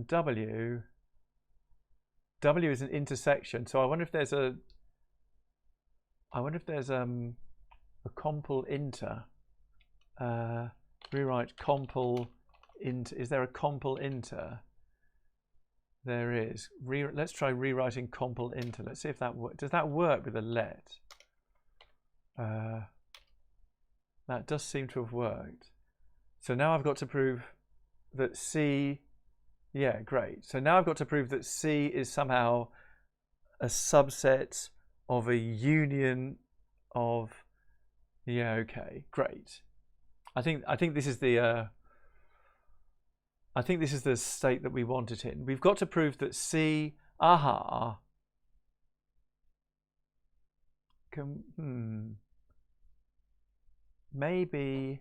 W is an intersection. So I wonder if there's a compl inter. Rewrite compl inter. Is there a compl inter? There is. Let's try rewriting compl inter. Let's see if that works. Does that work with a let? That does seem to have worked. So now I've got to prove that C, yeah, great. So now I've got to prove that C is somehow a subset of a union of, yeah, okay, great. I think this is the state that we want it in. We've got to prove that C, maybe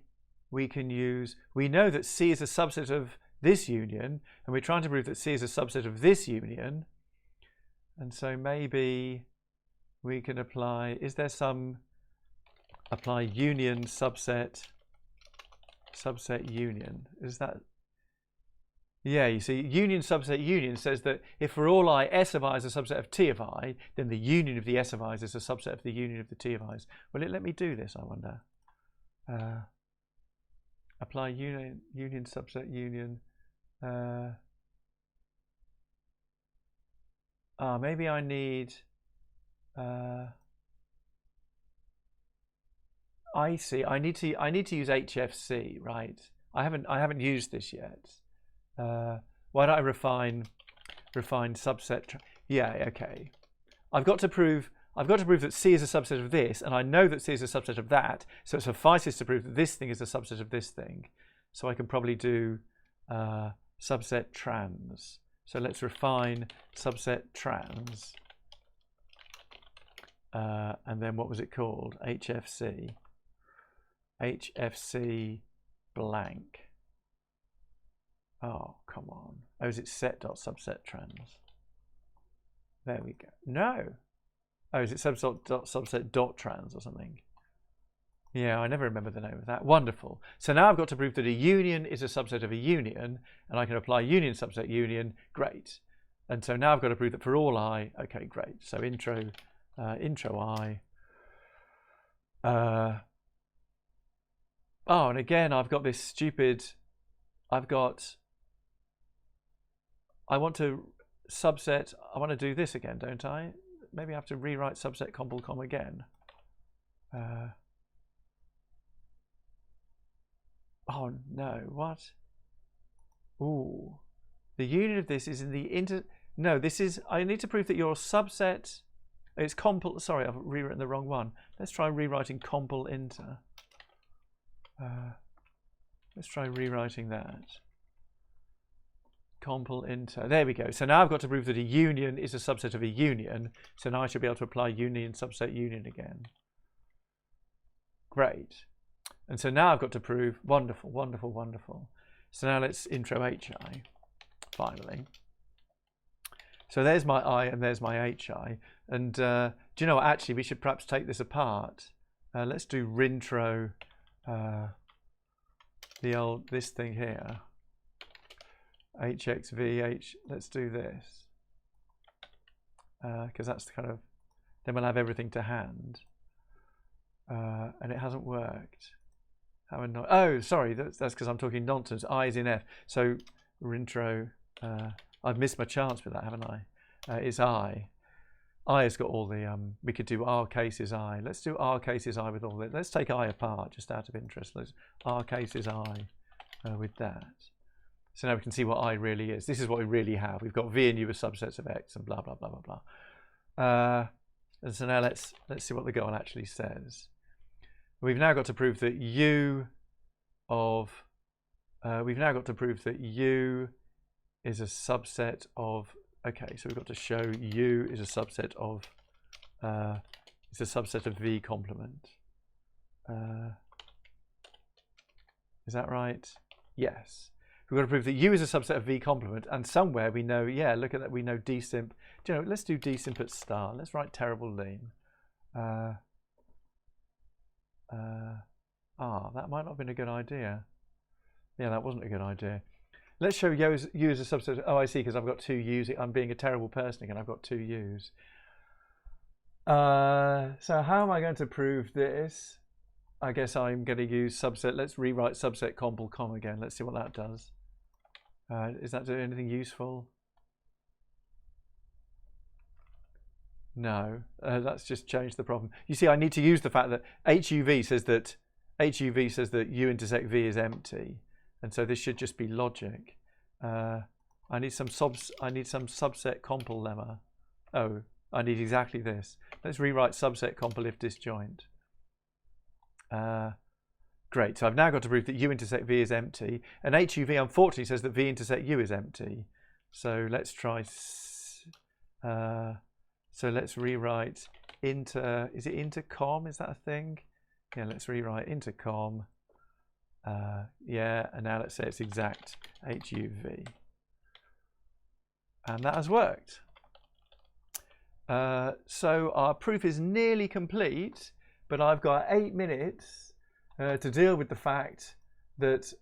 we can use, we know that C is a subset of this union, and we're trying to prove that C is a subset of this union. And so maybe we can apply, apply union subset union. Is that, yeah, you see, union subset union says that if for all I, S of I is a subset of T of I, then the union of the S of I's is a subset of the union of the T of I's. Will it let me do this, I wonder? Apply union subset union. Maybe I need, I see, I need to use HFC, right? I haven't used this yet. Why don't I refine subset? Yeah, okay. I've got to prove that C is a subset of this, and I know that C is a subset of that, so it suffices to prove that this thing is a subset of this thing. So I can probably do subset trans. So let's refine subset trans. And then what was it called? HFC. HFC blank. Oh, come on. Oh, is it set.subset trans? There we go. No. Oh, is it subset.trans or something? Yeah, I never remember the name of that. Wonderful. So now I've got to prove that a union is a subset of a union, and I can apply union subset union. Great. And so now I've got to prove that for all I. Okay, great. So intro I. Oh, and again, I've got this stupid. I want to subset. I want to do this again, don't I? Maybe I have to rewrite subset compl.com again. Oh no, what? Ooh. The union of this is in the no, this is, I need to prove that your subset, it's compl, sorry, I've rewritten the wrong one. Let's try rewriting compl inter. Let's try rewriting that. Compl inter, there we go. So now I've got to prove that a union is a subset of a union. So now I should be able to apply union subset union again. Great. And so now I've got to prove, wonderful, wonderful, wonderful. So now let's intro HI, finally. So there's my I and there's my HI. And do you know what, actually we should perhaps take this apart. Let's do rintro, this thing here. HXV, let's do this. Because that's the kind of, then we'll have everything to hand. And it hasn't worked. How annoying. Oh, sorry, that's because I'm talking nonsense. I is in F. So rintro, I've missed my chance with that, haven't I? It's I. I has got all the, we could do R cases I. Let's do R cases I with all this. Let's take I apart, just out of interest. Let's R cases I with that. So now we can see what I really is. This is what we really have. We've got V and U as subsets of X and blah, blah, blah, blah, blah. And so now let's see what the goal actually says. We've now got to prove that U of, we've now got to prove that U is a subset of, okay, so we've got to show U is a subset of, it's a subset of V complement. Is that right? Yes. We've got to prove that U is a subset of V complement, and somewhere we know, yeah, look at that, we know dsimp. Do you know, let's do dsimp at star. Let's write terrible lean. That might not have been a good idea. Yeah, that wasn't a good idea. Let's show U as a subset. Oh, I see, because I've got two U's. I'm being a terrible person again. I've got two U's. So how am I going to prove this? I guess I'm going to use subset. Let's rewrite subset compl.com again. Let's see what that does. Is that doing anything useful? No, that's just changed the problem. You see, I need to use the fact that HUV says that HUV says that U intersect V is empty, and so this should just be logic. I need some subset compl lemma. Oh, I need exactly this. Let's rewrite subset compl if disjoint. Great. So I've now got to prove that U intersect V is empty, and HUV unfortunately says that V intersect U is empty. So let's try. So let's rewrite inter. Is it intercom? Is that a thing? Yeah. Let's rewrite intercom. Yeah. And now let's say it's exact HUV. And that has worked. So our proof is nearly complete, but I've got 8 minutes to deal with the fact that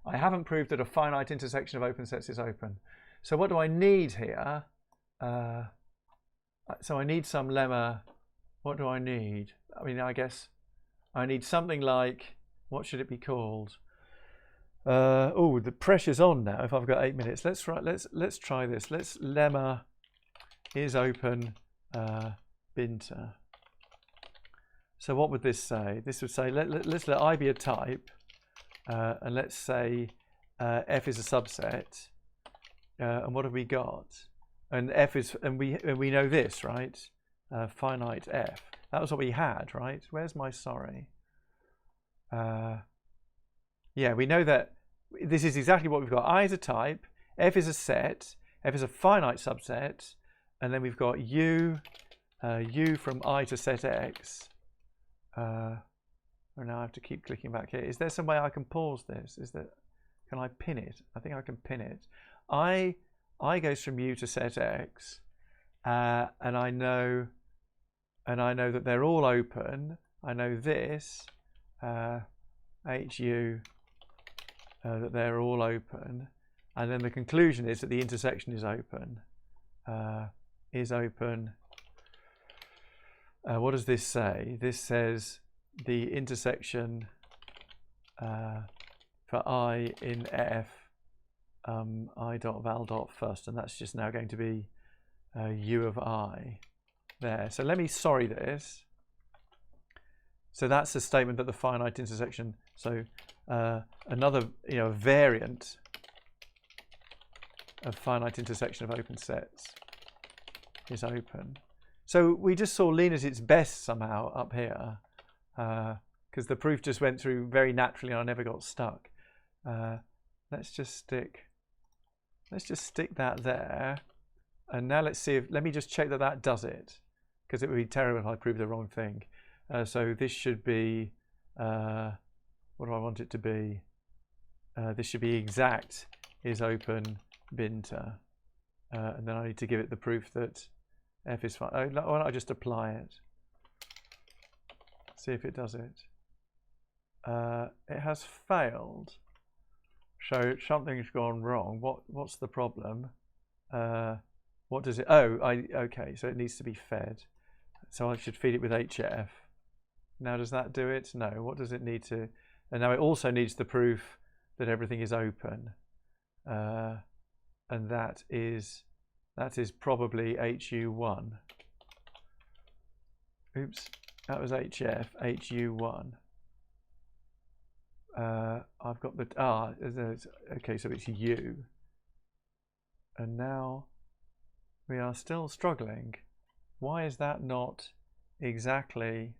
I haven't proved that a finite intersection of open sets is open. So what do I need here? So I need some lemma. What do I need? I mean, I guess I need something like, what should it be called? Oh, the pressure's on now. If I've got 8 minutes, let's try this. Let's lemma is open binter. So what would this say? This would say let's let I be a type, and let's say F is a subset. And what have we got? And F is, and we know this, right? Finite F. That was what we had, right? Where's my sorry? Yeah, we know that this is exactly what we've got. I is a type, F is a set, F is a finite subset, and then we've got U from I to set X. And now I have to keep clicking back here. Is there some way I can pause this? Can I pin it? I think I can pin it. I goes from U to set X, and I know that they're all open. I know this HU that they're all open, and then the conclusion is that the intersection is open. What does this say? This says the intersection for I in F, I dot val dot first, and that's just now going to be U of I there. So let me sorry this. So that's a statement that the finite intersection, so another variant of finite intersection of open sets is open. So we just saw lean at its best somehow up here, because the proof just went through very naturally and I never got stuck. Let's just stick that there, and now let's see if, let me just check that that does it, because it would be terrible if I proved the wrong thing. So this should be, what do I want it to be? This should be exact is open binter, and then I need to give it the proof that F is fine. Why don't I just apply it? See if it does it. It has failed. So something's gone wrong. What's the problem? What does it? Oh, okay. So it needs to be fed. So I should feed it with HF. Now does that do it? No. What does it need to? And now it also needs the proof that everything is open, and that is probably HU1. Oops, that was HF. HU1. I've got the okay, so it's U, and now we are still struggling. Why is that not exactly?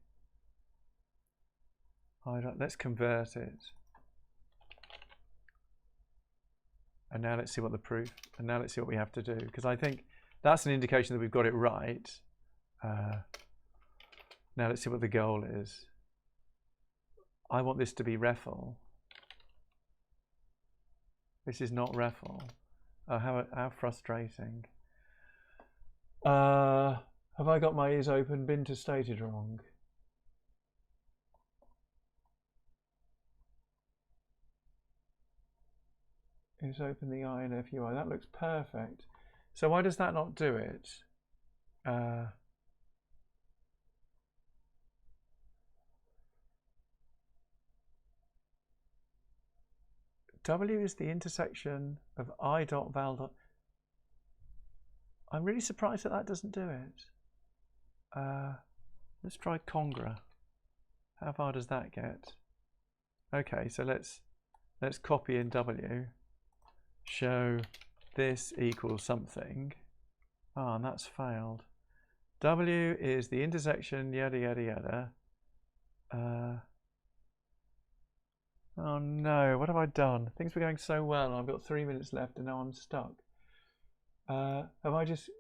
Let's convert it, and now let's see what the proof. And now let's see what we have to do, because I think that's an indication that we've got it right. Now let's see what the goal is. I want this to be REFL. This is not REFL. Oh, how frustrating. Have I got my is open binter stated wrong? Is open the I and FUI. That looks perfect. So why does that not do it? W is the intersection of I dot val dot. I'm really surprised that that doesn't do it. Let's try congra. How far does that get? Okay, so let's copy in W. Show this equals something. Ah, and that's failed. W is the intersection, yada, yada, yada. Oh no, what have I done? Things were going so well, and I've got 3 minutes left, and now I'm stuck. Have I just...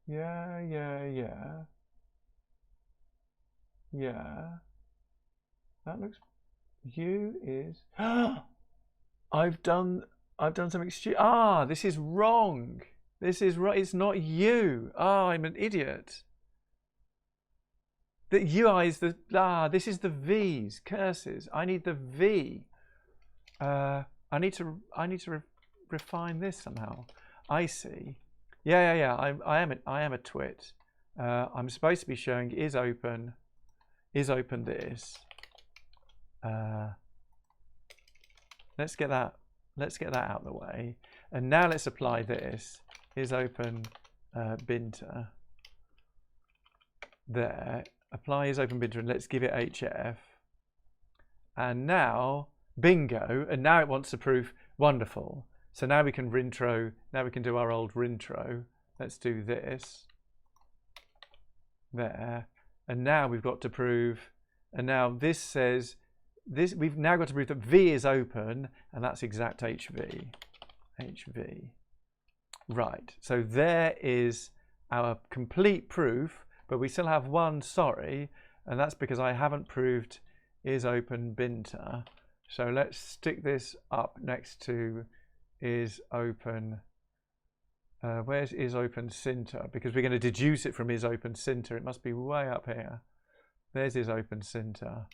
Yeah. That looks... U is... I've done something stupid. Ah, this is wrong. This is right. It's not U. Ah, I'm an idiot. The UI is the... this is the V's. Curses. I need the V. I need to refine this somehow. I see. Yeah. I am a twit. I'm supposed to be showing is open this. Let's get that out of the way. And now let's apply this. Is open binter. There. Apply is open binter, and let's give it HF. And now bingo. And now it wants to prove wonderful. So now we can rintro. Now we can do our old rintro. Let's do this. There. And now we've got to prove. And now this says this. We've now got to prove that V is open, and that's exact HV. HV. Right. So there is our complete proof, but we still have one sorry, and that's because I haven't proved is open binter. So let's stick this up next to is open. Where's is open cinter? Because we're going to deduce it from is open cinter. It must be way up here. There's is open cinter.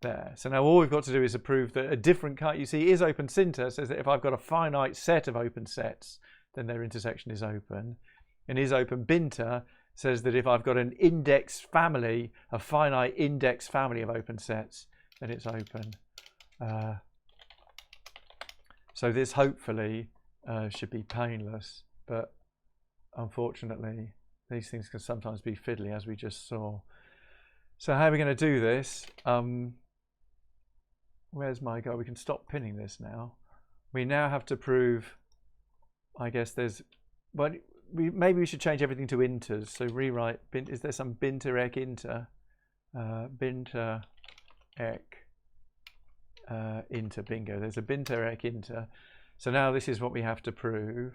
There. So now all we've got to do is prove that a different kind. You see, is open cinter says that if I've got a finite set of open sets, then their intersection is open. And is open binter says that if I've got an index family, a finite index family of open sets, then it's open. So this hopefully should be painless, but unfortunately these things can sometimes be fiddly, as we just saw. So how are we going to do this? Where's my goal? We can stop pinning this now. We now have to prove, I guess there's, but maybe we should change everything to inters. So rewrite, is there some binter ek inter? Binter ek inter, bingo. There's a binter ek inter. So now this is what we have to prove.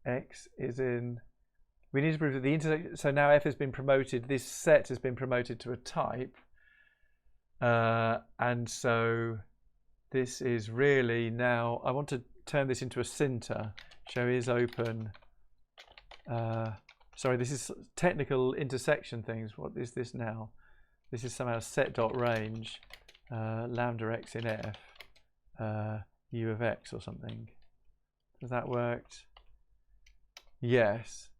X is in, we need to prove that the intersection, so now F has been promoted, this set has been promoted to a type. And so this is really now, I want to turn this into a cinter. Show is open. Sorry, this is technical intersection things. What is this now? This is somehow set.range, lambda x in F, u of x or something. Does that work? Yes.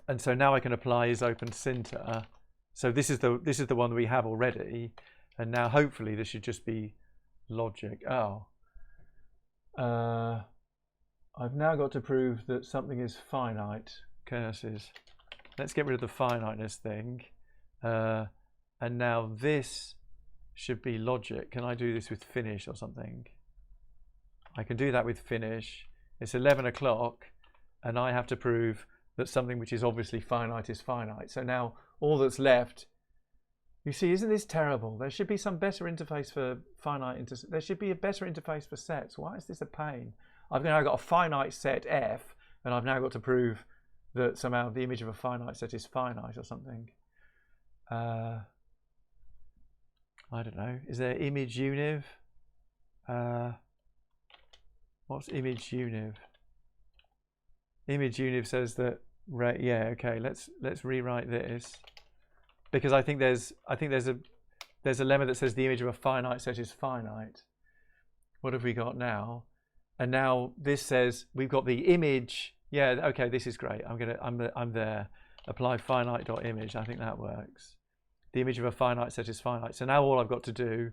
And so now I can apply is open cinter. So this is the one that we have already, and now hopefully this should just be logic. Oh, I've now got to prove that something is finite. Curses. Let's get rid of the finiteness thing, and now this should be logic. Can I do this with finish or something? I can do that with finish. It's 11 o'clock, and I have to prove that something which is obviously finite is finite. So now all that's left, you see, isn't this terrible? There should be some better interface for finite there should be a better interface for sets. Why is this a pain? I've now got a finite set F, and I've now got to prove that somehow the image of a finite set is finite or something. I don't know. Is there image univ? What's image univ? Image univ says that, right, yeah, okay, let's rewrite this, because I think there's a lemma that says the image of a finite set is finite. What have we got now? And now this says we've got the image. Yeah, okay, this is great. I'm there. Apply finite.image. I think that works. The image of a finite set is finite. So now all I've got to do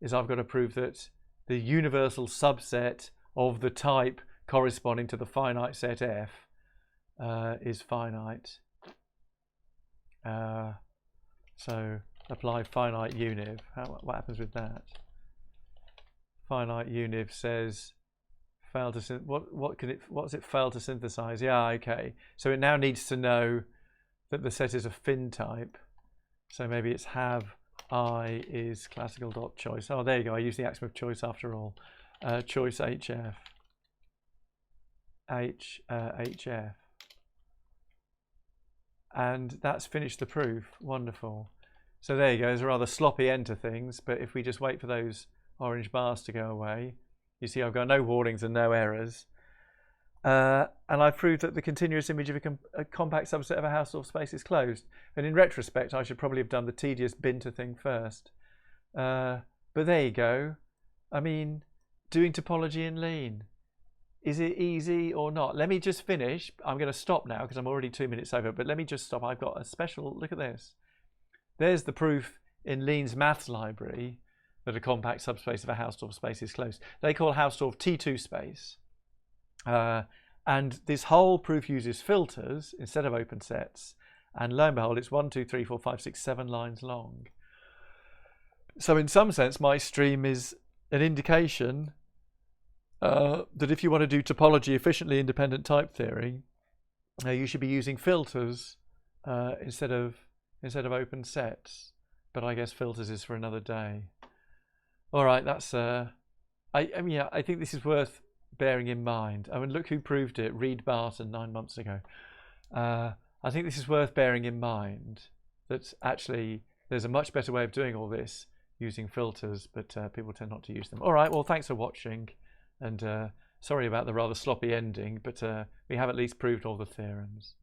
is I've got to prove that the universal subset of the type corresponding to the finite set F is finite. So apply finite univ. What happens with that? Finite univ says fail to what's it fail to synthesize? Yeah, okay. So it now needs to know that the set is a fin type. So maybe it's have I is classical dot choice. Oh, there you go. I use the axiom of choice after all. Choice HF. HF. And that's finished the proof. Wonderful. So there you go. There's a rather sloppy end to things, but if we just wait for those orange bars to go away, you see I've got no warnings and no errors. And I've proved that the continuous image of a compact subset of a Hausdorff space is closed. And in retrospect, I should probably have done the tedious binter thing first. But there you go. I mean, doing topology in Lean. Is it easy or not? Let me just finish. I'm going to stop now because I'm already 2 minutes over, but let me just stop. I've got a special, look at this. There's the proof in Lean's maths library that a compact subspace of a Hausdorff space is closed. They call Hausdorff T2 space. And this whole proof uses filters instead of open sets. And lo and behold, it's 1, 2, 3, 4, 5, 6, 7 lines long. So in some sense, my stream is an indication that if you want to do topology efficiently independent type theory, you should be using filters instead of open sets. But I guess filters is for another day. All right, that's I mean, yeah, I think this is worth bearing in mind. I mean, look who proved it, Reed Barton 9 months ago. I think this is worth bearing in mind, that actually there's a much better way of doing all this using filters, but people tend not to use them. All right, well, thanks for watching. And sorry about the rather sloppy ending, but we have at least proved all the theorems.